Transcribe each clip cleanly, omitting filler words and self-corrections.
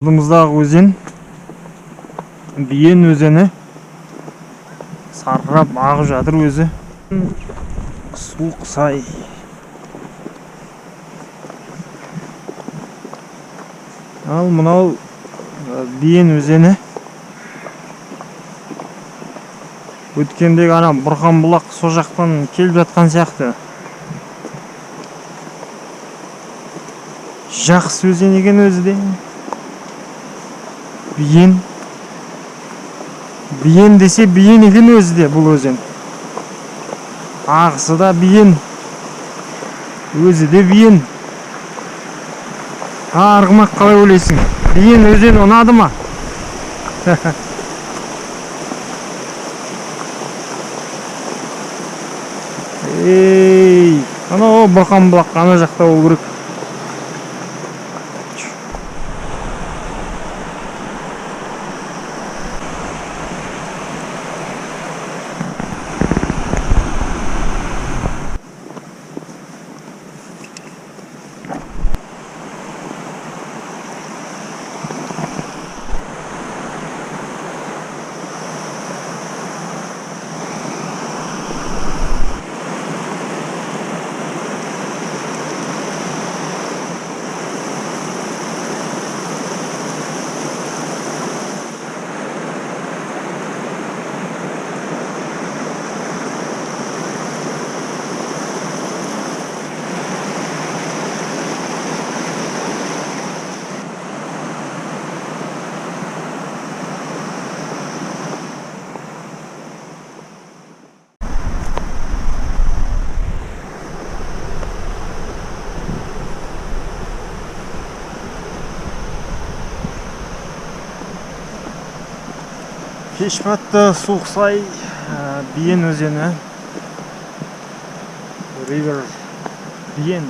Алдымыздағы өзен Биен өзені сарқырап ағып жатыр өзі. Суық сай. Ал мынау Биен өзені. Өткендегі ана Бұрхан бұлақ со жақтан келіп жатқан сияқты. Жақсы өзен екен өзі де. Биен десе Биен екен өзі де бұл өзен. Ағысы да Биен. Өзі де Биен. Арғымақ қалай ойлайсың? Биен өзен ұнады ма? Ей, анау Бұрхан бұлақ ана жақта болу керек. Кеш батты, суық сай, Биен өзені. River Bian.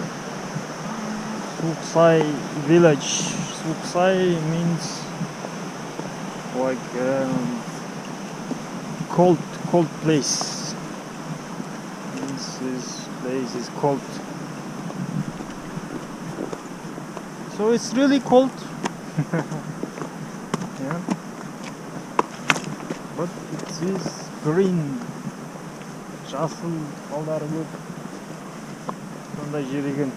Суық сай village. Суық сай means like cold place. This place is cold. So it's really cold. Yeah. But it is green. Жасыл талдары көп. Сондай жер екен.